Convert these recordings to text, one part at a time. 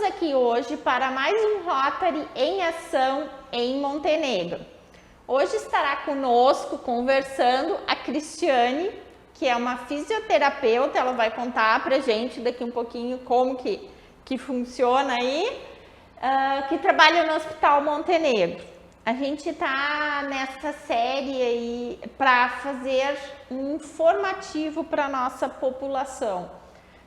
aqui hoje para mais um Rotary em ação em Montenegro. Hoje estará conosco conversando a Cristiane, que é uma fisioterapeuta. Ela vai contar pra gente daqui um pouquinho como que funciona aí, que trabalha no Hospital Montenegro. A gente tá nessa série aí para fazer um informativo para nossa população.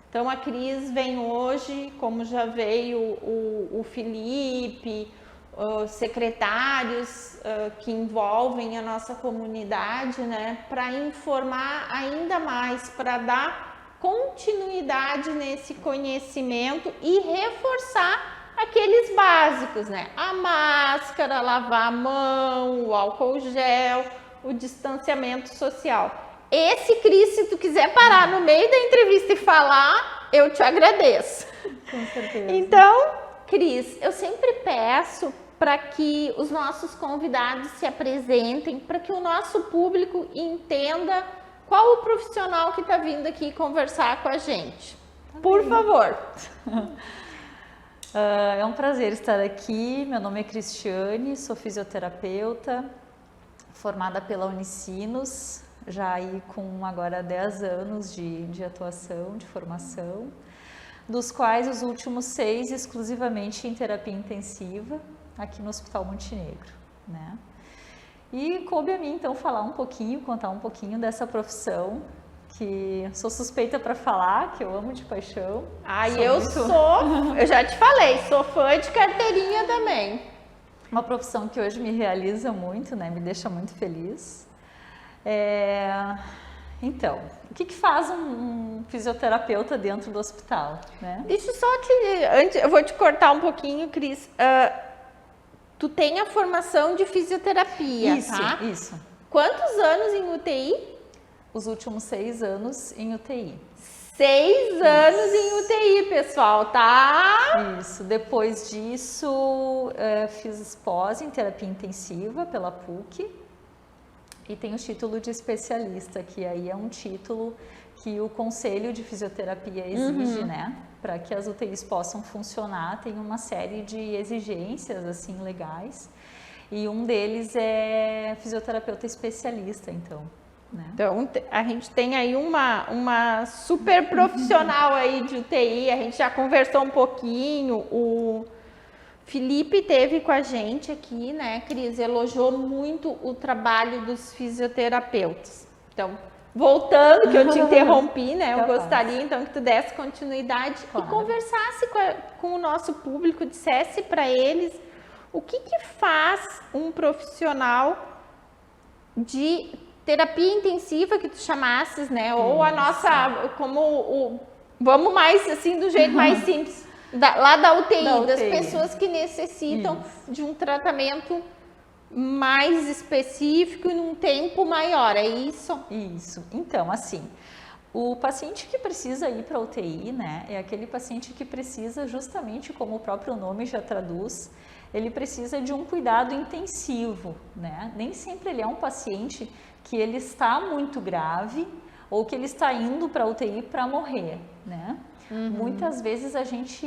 Então a Cris vem hoje, como já veio o Felipe, os secretários que envolvem a nossa comunidade, né, para informar ainda mais, para dar continuidade nesse conhecimento e reforçar aqueles básicos, né? A máscara, lavar a mão, o álcool gel, o distanciamento social. Esse, Cris, se tu quiser parar no meio da entrevista e falar, eu te agradeço. Com certeza. Então, Cris, eu sempre peço para que os nossos convidados se apresentem, para que o nosso público entenda qual o profissional que está vindo aqui conversar com a gente. Por favor. É um prazer estar aqui. Meu nome é Cristiane, sou fisioterapeuta, formada pela Unicinos, já aí com agora 10 anos de atuação, de formação, dos quais os últimos 6 exclusivamente em terapia intensiva, aqui no Hospital Montenegro, né? E coube a mim então falar um pouquinho, contar um pouquinho dessa profissão, que sou suspeita para falar, que eu amo de paixão. Eu já te falei, sou fã de carteirinha também. Uma profissão que hoje me realiza muito, né? Me deixa muito feliz. Então, o que faz um fisioterapeuta dentro do hospital, né? Deixa eu só antes, eu vou te cortar um pouquinho, Cris. Tu tem a formação de fisioterapia, tá? Isso. Quantos anos em UTI? Os últimos 6 anos em UTI. 6 anos em UTI, pessoal, tá? Isso. Depois disso, fiz pós em terapia intensiva pela PUC e tenho o título de especialista, que aí é um título que o Conselho de Fisioterapia exige, né? Para que as UTIs possam funcionar, tem uma série de exigências, assim, legais. E um deles é fisioterapeuta especialista, então. Né? Então, a gente tem aí uma super profissional aí de UTI, a gente já conversou um pouquinho, o Felipe teve com a gente aqui, né, Cris, elogiou muito o trabalho dos fisioterapeutas. Então, voltando, que eu te interrompi, né, eu gostaria então que tu desse continuidade e conversasse com o nosso público, dissesse para eles o que faz um profissional de terapia intensiva, que tu chamasses, né? Ou a nossa, vamos mais assim, do jeito mais simples, lá da UTI, das pessoas que necessitam de um tratamento mais específico e num tempo maior, é isso? Isso. Então, assim, o paciente que precisa ir para a UTI, né? É aquele paciente que precisa, justamente como o próprio nome já traduz, ele precisa de um cuidado intensivo, né? Nem sempre ele é um paciente que ele está muito grave ou que ele está indo para a UTI para morrer, né? Muitas vezes a gente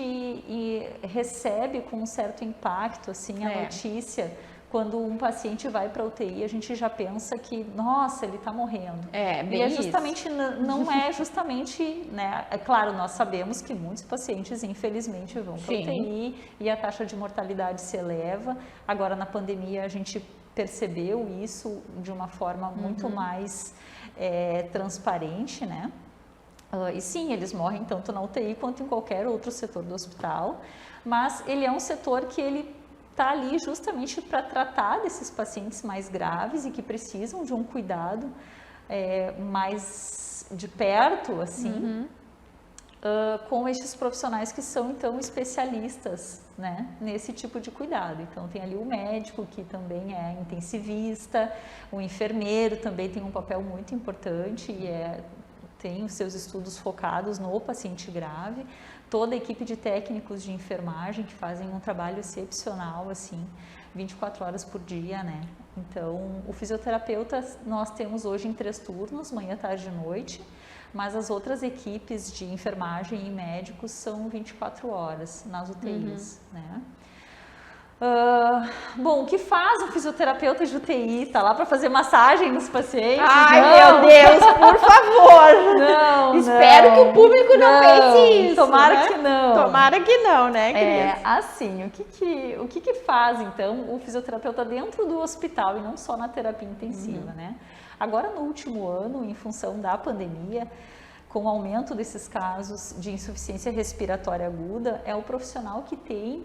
recebe com um certo impacto, assim, a notícia, quando um paciente vai para a UTI, a gente já pensa que, nossa, ele está morrendo. Bem justamente, não é justamente, né? É claro, nós sabemos que muitos pacientes, infelizmente, vão para a UTI e a taxa de mortalidade se eleva. Agora, na pandemia, a gente percebeu isso de uma forma muito mais transparente, né? E sim, eles morrem tanto na UTI quanto em qualquer outro setor do hospital, mas ele é um setor que ele está ali justamente para tratar desses pacientes mais graves e que precisam de um cuidado mais de perto, assim, com estes profissionais que são, então, especialistas, né, nesse tipo de cuidado. Então, tem ali o médico, que também é intensivista, o enfermeiro também tem um papel muito importante e tem os seus estudos focados no paciente grave, toda a equipe de técnicos de enfermagem que fazem um trabalho excepcional, assim, 24 horas por dia, né? Então, o fisioterapeuta nós temos hoje em 3 turnos, manhã, tarde e noite. mas as outras equipes de enfermagem e médicos são 24 horas nas UTIs, né? Bom, o que faz um fisioterapeuta de UTI? Tá lá para fazer massagem nos pacientes? Ai, não. meu Deus, por favor! Não, Espero que o público não pense isso. Tomara né? que não. Tomara que não, né, Cris? Assim, o que faz, então, o fisioterapeuta dentro do hospital e não só na terapia intensiva, né? Agora, no último ano, em função da pandemia, com o aumento desses casos de insuficiência respiratória aguda, é o profissional que tem,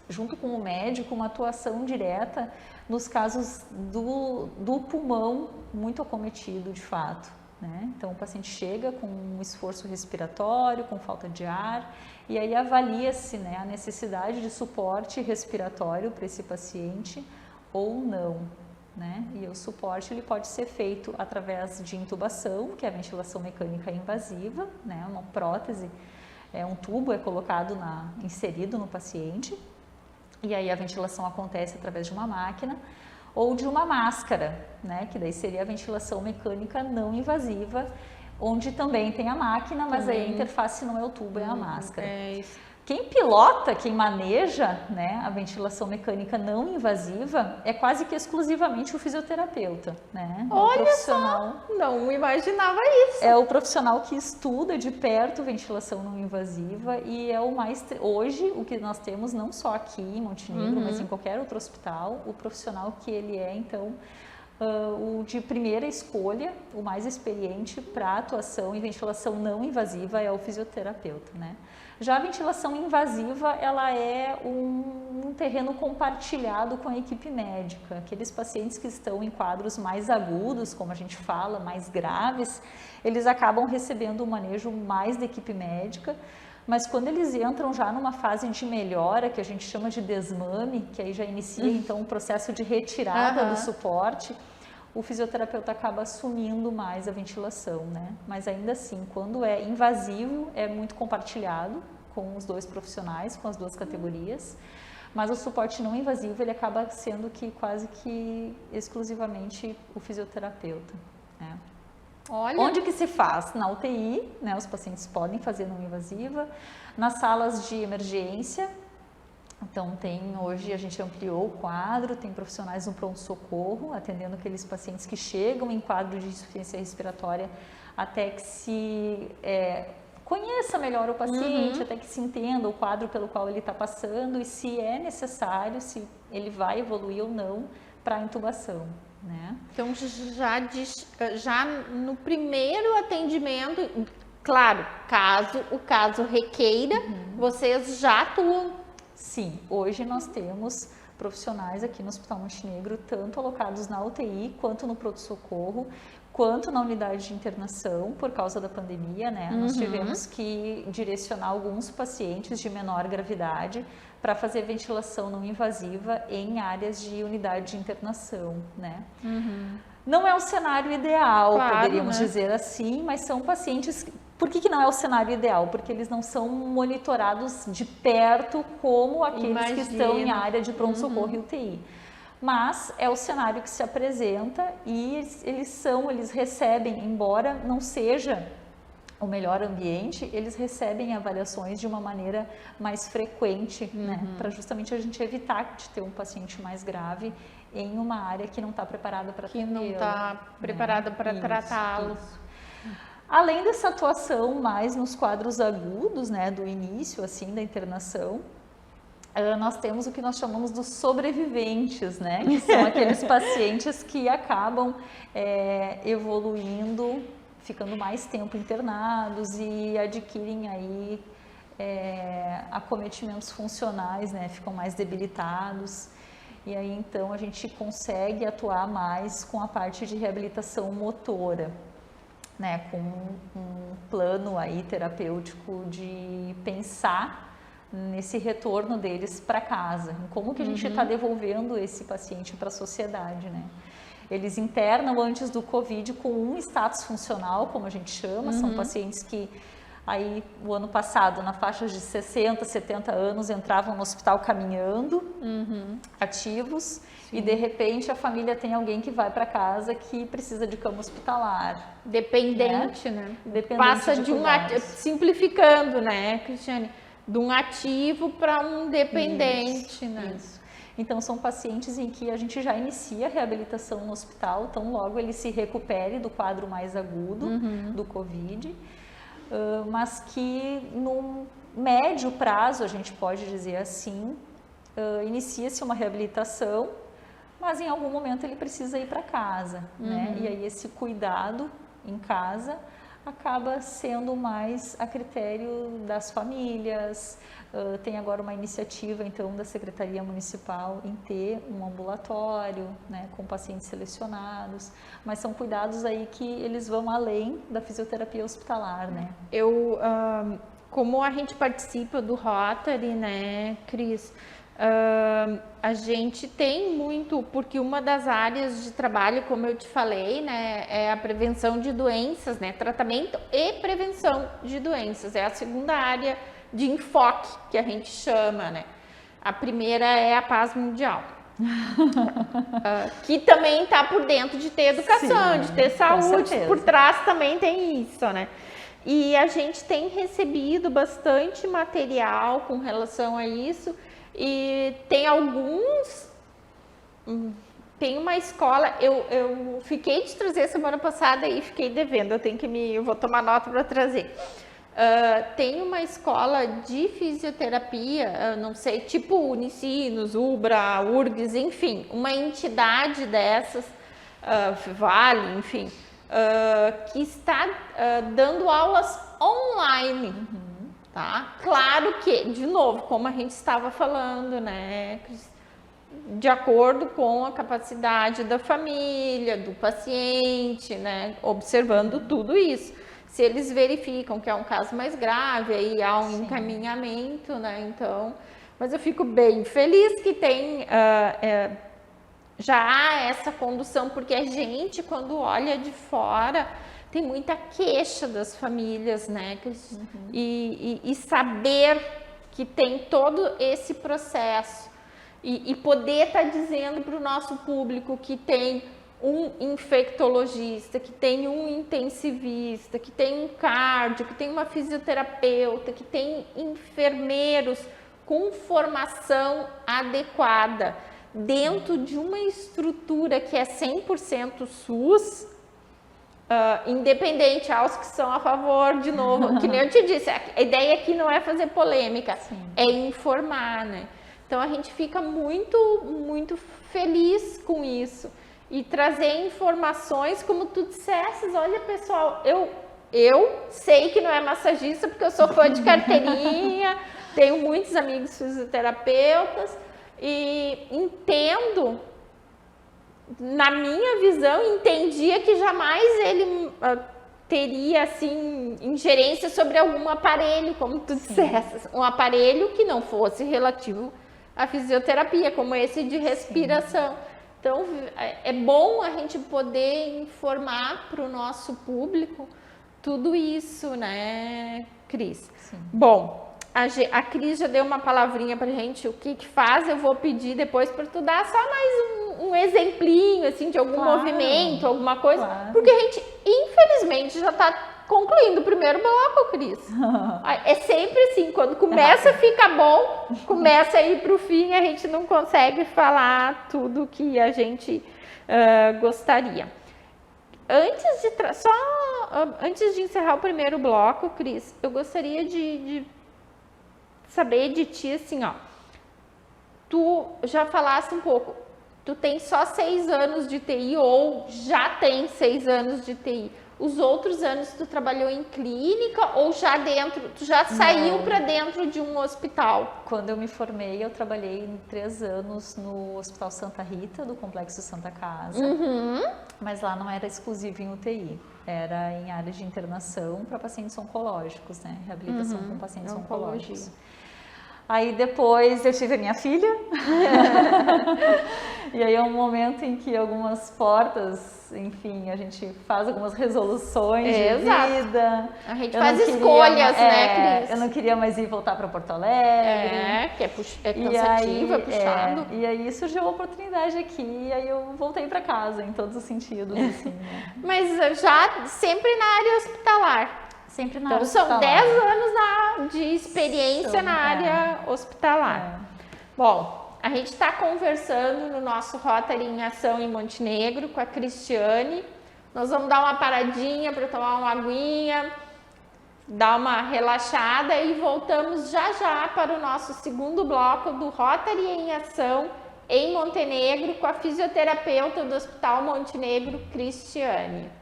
junto com o médico, uma atuação direta nos casos do pulmão muito acometido de fato, né? Então o paciente chega com um esforço respiratório, com falta de ar, e aí avalia-se, né, a necessidade de suporte respiratório para esse paciente ou não, né? E o suporte ele pode ser feito através de intubação, que é a ventilação mecânica invasiva, né? Uma prótese, um tubo é colocado inserido no paciente, e aí a ventilação acontece através de uma máquina ou de uma máscara, né? Que daí seria a ventilação mecânica não invasiva, onde também tem a máquina, mas aí a interface não é o tubo, é a máscara. É isso. Quem pilota, quem maneja, né, a ventilação mecânica não invasiva é quase que exclusivamente o fisioterapeuta, né? Olha só, não imaginava isso. É o profissional que estuda de perto ventilação não invasiva e é o mais... Hoje, o que nós temos, não só aqui em Montenegro, mas em qualquer outro hospital, o profissional que ele é, então, o de primeira escolha, o mais experiente para atuação em ventilação não invasiva é o fisioterapeuta, né? Já a ventilação invasiva, ela é um terreno compartilhado com a equipe médica. Aqueles pacientes que estão em quadros mais agudos, como a gente fala, mais graves, eles acabam recebendo um manejo mais da equipe médica, mas quando eles entram já numa fase de melhora, que a gente chama de desmame, que aí já inicia então um processo de retirada do suporte, o fisioterapeuta acaba assumindo mais a ventilação, né? Mas ainda assim, quando é invasivo, é muito compartilhado com os dois profissionais, com as duas categorias, mas o suporte não invasivo, ele acaba sendo quase que exclusivamente o fisioterapeuta, né? Olha. Onde que se faz? Na UTI, né? Os pacientes podem fazer não invasiva, nas salas de emergência. Então, hoje a gente ampliou o quadro, tem profissionais no pronto-socorro, atendendo aqueles pacientes que chegam em quadro de insuficiência respiratória até que se conheça melhor o paciente, até que se entenda o quadro pelo qual ele está passando e se é necessário, se ele vai evoluir ou não para a intubação, né? Então, já no primeiro atendimento, claro, caso o caso requeira, vocês já atuam. Sim, hoje nós temos profissionais aqui no Hospital Montenegro, tanto alocados na UTI, quanto no pronto-socorro, quanto na unidade de internação, por causa da pandemia, né? Nós tivemos que direcionar alguns pacientes de menor gravidade para fazer ventilação não invasiva em áreas de unidade de internação, né? Não é o cenário ideal, claro, poderíamos né? dizer assim, mas são pacientes... Por que não é o cenário ideal? Porque eles não são monitorados de perto como aqueles que estão em área de pronto-socorro e UTI. Mas é o cenário que se apresenta e eles recebem, embora não seja o melhor ambiente, eles recebem avaliações de uma maneira mais frequente, né? Para justamente a gente evitar de ter um paciente mais grave em uma área que não está preparada para atendê-lo. Que não está preparada para tratá-lo. Além dessa atuação mais nos quadros agudos, né, do início, assim, da internação, nós temos o que nós chamamos dos sobreviventes, né, que são aqueles pacientes que acabam evoluindo, ficando mais tempo internados e adquirem aí acometimentos funcionais, né, ficam mais debilitados. E aí, então, a gente consegue atuar mais com a parte de reabilitação motora, né, com um plano aí terapêutico de pensar nesse retorno deles para casa, em como que a gente está devolvendo esse paciente para a sociedade, né? Eles internam antes do Covid com um status funcional, como a gente chama, são pacientes que Aí, o ano passado, na faixa de 60, 70 anos, entravam no hospital caminhando, ativos, e de repente a família tem alguém que vai para casa que precisa de cama hospitalar. Dependente, né? Dependente Passa de de um cuidados. simplificando, né, Cristiane? De um ativo para um dependente, né? Isso. Então, são pacientes em que a gente já inicia a reabilitação no hospital, tão logo ele se recupere do quadro mais agudo do Covid, mas que no médio prazo, a gente pode dizer assim, inicia-se uma reabilitação, mas em algum momento ele precisa ir para casa, né? E aí esse cuidado em casa acaba sendo mais a critério das famílias. Tem agora uma iniciativa, então, da Secretaria Municipal em ter um ambulatório, né, com pacientes selecionados, mas são cuidados aí que eles vão além da fisioterapia hospitalar, né? Como a gente participa do Rotary, né, Cris, a gente tem muito, porque uma das áreas de trabalho, como eu te falei, né, é a prevenção de doenças, né, tratamento e prevenção de doenças, é a segunda área de enfoque que a gente chama, né. A primeira é a paz mundial, que também está por dentro de ter educação, de ter saúde, por trás também tem isso, né. E a gente tem recebido bastante material com relação a isso. E tem tem uma escola, eu fiquei de trazer semana passada e fiquei devendo, eu vou tomar nota para trazer. Tem uma escola de fisioterapia, não sei, tipo Unicinos, Ubra, URGS, enfim, uma entidade dessas, Vale, enfim, que está dando aulas online. Tá? Claro que, de novo, como a gente estava falando, né, de acordo com a capacidade da família, do paciente, né, observando tudo isso. Se eles verificam que é um caso mais grave, aí há um encaminhamento, né, então... Mas eu fico bem feliz que tem... já há essa condução, porque a gente, quando olha de fora... Tem muita queixa das famílias, né? E saber que tem todo esse processo e poder estar dizendo para o nosso público que tem um infectologista, que tem um intensivista, que tem um cardio, que tem uma fisioterapeuta, que tem enfermeiros com formação adequada dentro de uma estrutura que é 100% SUS, independente aos que são a favor, de novo, que nem eu te disse, a ideia aqui não é fazer polêmica, é informar, né? Então a gente fica muito feliz com isso e trazer informações, como tu dissesses, olha pessoal, eu sei que não é massagista porque eu sou fã de carteirinha, tenho muitos amigos fisioterapeutas e entendo. Na minha visão, entendia que jamais ele teria, assim, ingerência sobre algum aparelho, como tu disseste. Um aparelho que não fosse relativo à fisioterapia, como esse de respiração. Então, é bom a gente poder informar para o nosso público tudo isso, né, Cris? Bom, a Cris já deu uma palavrinha para a gente, o que faz, eu vou pedir depois para tu dar só mais um exemplinho, assim, de algum movimento, alguma coisa, porque a gente, infelizmente, já está concluindo o primeiro bloco, Cris. É sempre assim, quando começa a ficar bom, começa a ir para o fim, a gente não consegue falar tudo que a gente gostaria. Antes de encerrar o primeiro bloco, Cris, eu gostaria de saber de ti, assim, ó, tu já falaste um pouco, tu tem só 6 anos de TI ou já tem 6 anos de TI. Os outros anos tu trabalhou em clínica ou tu já saiu para dentro de um hospital? Quando eu me formei, eu trabalhei 3 anos no Hospital Santa Rita, do Complexo Santa Casa, mas lá não era exclusivo em UTI, era em área de internação para pacientes oncológicos, né? Reabilitação com pacientes oncológicos. Aí depois eu tive a minha filha. E aí é um momento em que algumas portas, enfim, a gente faz algumas resoluções de vida. A gente faz escolhas, né, Cris? Eu não queria mais ir voltar para Porto Alegre. Que é cansativo, é puxado. E aí surgiu a oportunidade aqui, e aí eu voltei para casa, em todos os sentidos, assim, né? Mas já sempre na área hospitalar. Sempre na Então área são hospitalar. 10 anos de experiência na área hospitalar. Bom, a gente está conversando no nosso Rotary em Ação em Montenegro com a Cristiane. Nós vamos dar uma paradinha para tomar uma aguinha, dar uma relaxada e voltamos já já para o nosso segundo bloco do Rotary em Ação em Montenegro com a fisioterapeuta do Hospital Montenegro, Cristiane.